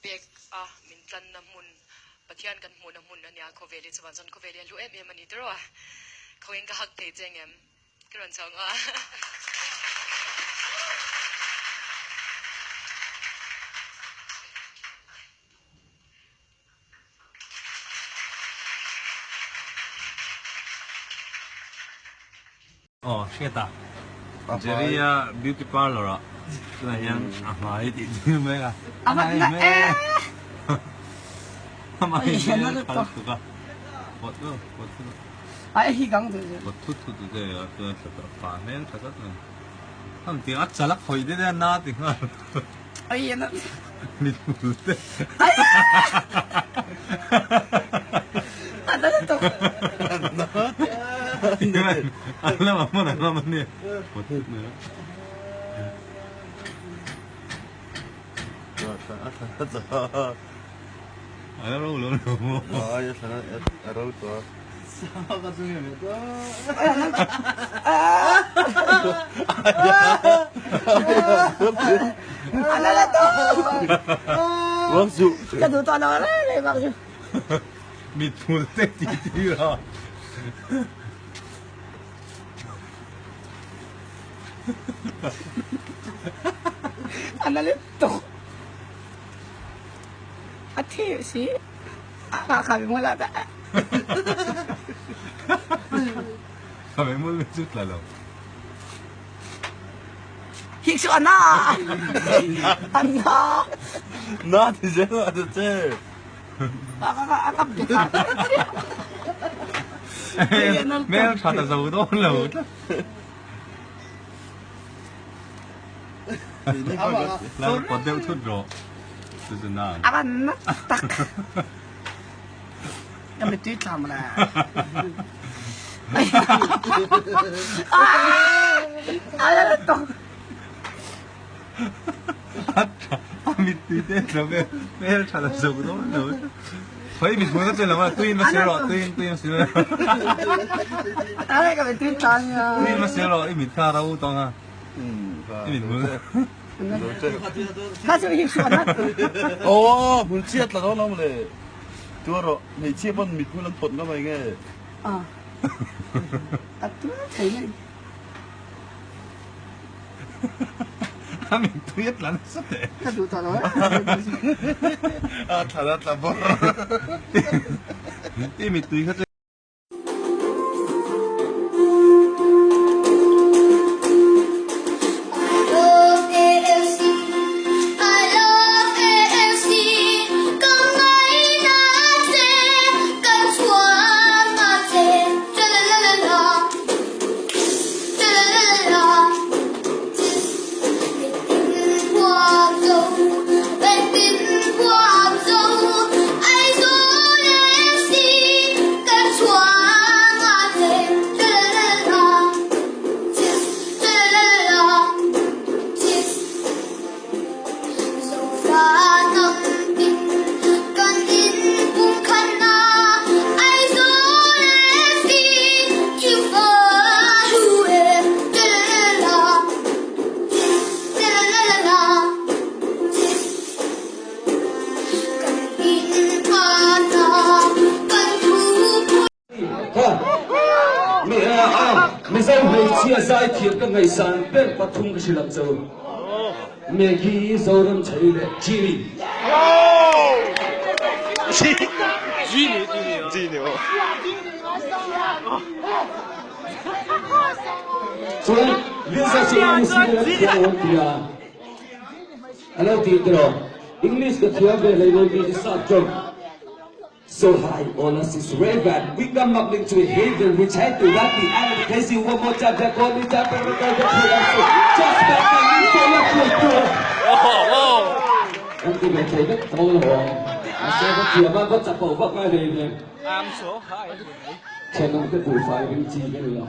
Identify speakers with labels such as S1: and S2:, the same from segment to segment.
S1: bek min tlan na mun pathian kan mun na mun ania ko veli chawan jon ko veli lu em ani tro ko eng ka hak te cheng em kron chong
S2: shit ah. Jadi beauty parlor là yang mai thì mấy à mai mấy mai kalau suka buat tu
S3: ai higang tu
S2: buat tu deh tu tetap panen tetap tu ham tiang calak hoi deh na tiang
S3: ai na
S2: ni tu deh
S3: ada tu
S2: alam apa ni buat tu ni ada orang belum.
S4: Ya sana ada tu. Sama tu ni tu.
S3: ada tu.
S4: Masuk.
S3: Kadu tu ada ni maksud.
S2: Mitul tek titi lah.
S3: Ada tu. Ati si kami mula tak.
S2: Kami mula cut lah lo.
S3: Hiksu anak. Anak.
S4: Nah, di sana ada tu.
S3: Akak kita.
S2: Mel chata zau do lo. Lalu pada tu ro. Senang.
S3: Akan tak. Yang betul sama lah. Ada tu.
S2: Amit tidak sampai mel chata zau do lo. Kau ini semua tu lama tuin masih lo, tuin masih lo.
S3: Ada yang betul tanya.
S2: Tuin masih lo, ini mitra tahu tong ah. Ini semua.
S3: Masuk hiksu anak.
S4: Oh, bunciat lah orang boleh. Tu orang ni siapa pun mikul dan pot nama ingat.
S3: Atu saya.
S2: Kami tuyat lah nasi.
S3: Kadu tu lah.
S4: Thalat labor.
S2: Ini tuyat.
S5: Mizo hei chia zai thiệt cái ngày sản bên bắt thung cái sự làm giàu mẹ ghi giàu râm chạy lệ Jimmy cho nên liên gia sĩ anh xin là theo ông thì hello teacher English cái thứ về lấy đôi bị sát trong. So hi, all us is Raven. We come up into a haven which had to rap the alley. Crazy one more time, that all the time, just back and you say up your door. Em tìm thấy rất câu rồi. Sẽ có chuyện mà có chặt bầu bắt ngay đây này. I'm so high. Trên nó cái bụi phải bên chi cái này rồi.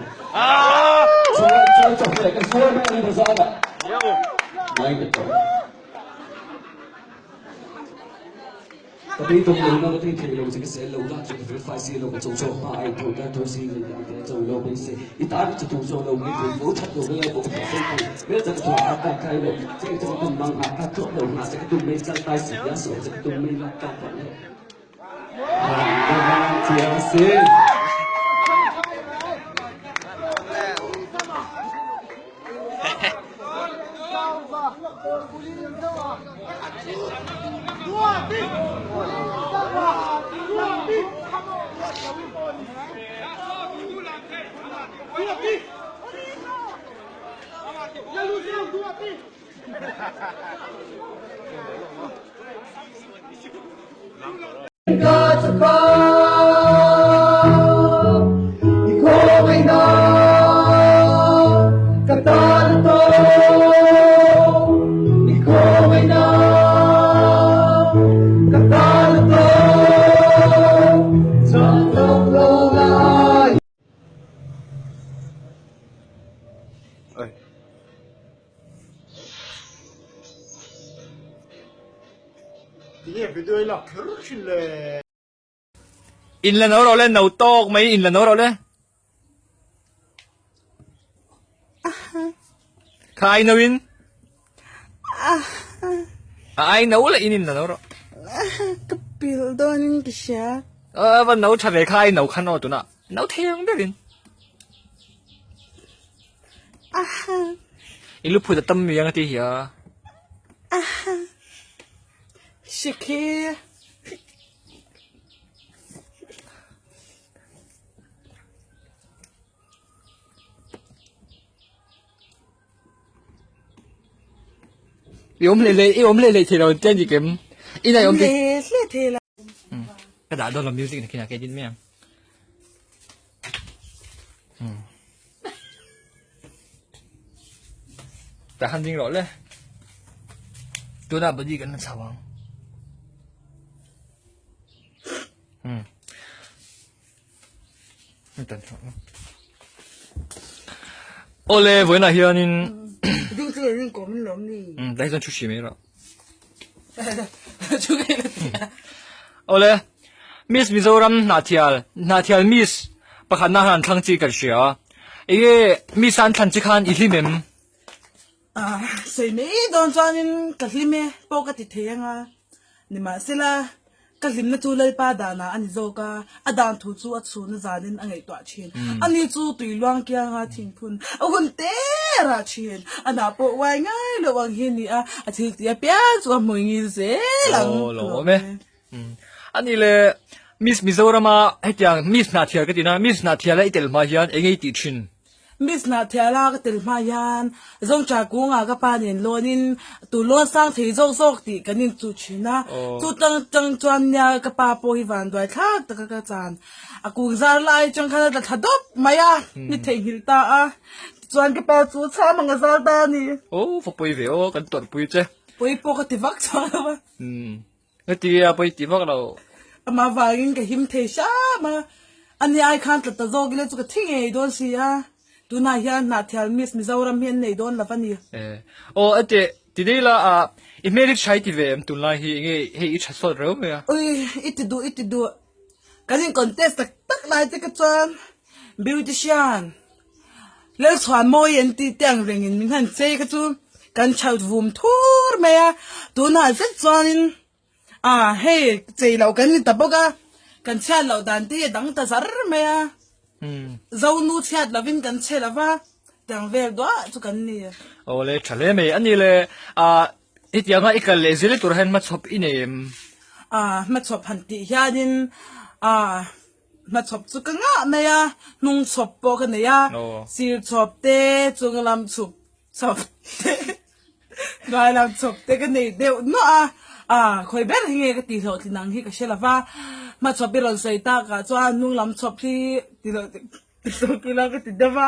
S5: Cho chọc lại cái số này là sao vậy? Ngay cái chỗ. cái bây tung lâu nó cái thì lâu chỉ cái sẽ lâu ra chỉ cái phải xí lâu cái trâu trâu mà ai thâu cái thâu xí người nhà cái trâu lâu bây giờ ít ta chỉ thâu trâu lâu cái thâu vỗ thật lâu cái bộ phải xây dựng bây giờ cái thâu ác cả cái lâu cái thâu tung mang ác cả thâu lâu mà cái tung mấy trang tay xí giá sổ cái tung mấy là cao phần đấy chiang xí
S3: God's above, you going on, Katalato, you going on, Katalato, Santong Lola.
S2: in là nó rồi lên nấu to mấy in là nó rồi lên khai nấu in ai nấu là in là nó rồi
S3: Cái biểu đó nên cái sao?
S2: và nấu chả về khai nấu khăn rồi tụi nó nấu thêm biết in in lúc phụ tâm miệng thì hiểu
S3: Shiki.
S2: ôm lệ thì rồi trên gì kiếm in này ôm thì
S3: Lê thế là.
S2: cái đã đó là music này khi nào cái gì mấy đã hành trình rồi đấy tôi đã bật gì cái nó sao không Ole với là hiện in
S3: Đúng rồi, nhưng có mình lắm đi.
S2: đây là chút xíu rồi
S3: Chú cái là
S2: Ole Miss Mizoram Nathial Miss pakhan na han thang chi kal sia ege Miss an than chi khan i hlimem
S3: Sai me don chanin kahlime pokati theyanga nima sela kahlim na chu lai pa dana ani zoka adan thu chu achu na zanin angai to chin ani chu tuilwang kya nga thingphun agun te ra chin ana po wai ngai lo wang hi ni a athik tia pya chu moingi se lang
S2: lo me ani le Miss Mizoram a hetiang Miss Nathial ka tina Miss Nathial itel ma hian engei ti thin
S3: Miss na thiala ka tilma yan zong cha ku nga ka panin lonin tu lon sang thei zong zok ti kanin chu china chu tang chuan nya ka pa po hi van doi thak ta ka chan a ku zar lai chang khana ta thadop maya ni thei hil ta a chuan ka pa chu cha manga zar da ni
S2: fo poi ve o kan tor pui che
S3: poi po ka ti vak cha ba
S2: ngati a poi ti vak lo
S3: ama wangin ka him thei sha ma ani ai khan ta zog le chu ka thing ei don si a tu na hian na thial Miss Mizoram hian nei don la pani
S2: ate tidei la a imerik chai ti ve em tun la hi nge he i chasol ro me a
S3: oi itidu kanin contest tak lai te ka chuan beautician le chuan mo yen ti tang ringin min han che ka chu kan chau vum thur me a tu na zet chuanin hey chei lo kan ni taboka kan cha lo dan ti dang ta zar me a zau nu chat lavin kan che lava tang vel do chu kan ni
S2: ole chale me ani le itianga ikal le zile tur han ma chop inem
S3: ma chop han ti hianin ma chop chu ka nga me ya nung chop po ka ne ya sir chop te chunglam chup chop te gai lam chop te ka nei de no khoi ber hinge ka ti tho ti nang hi ka shela va ma chop bi ron sei ta ka chuan nung lam chop hi ti lo ki la ka ti dava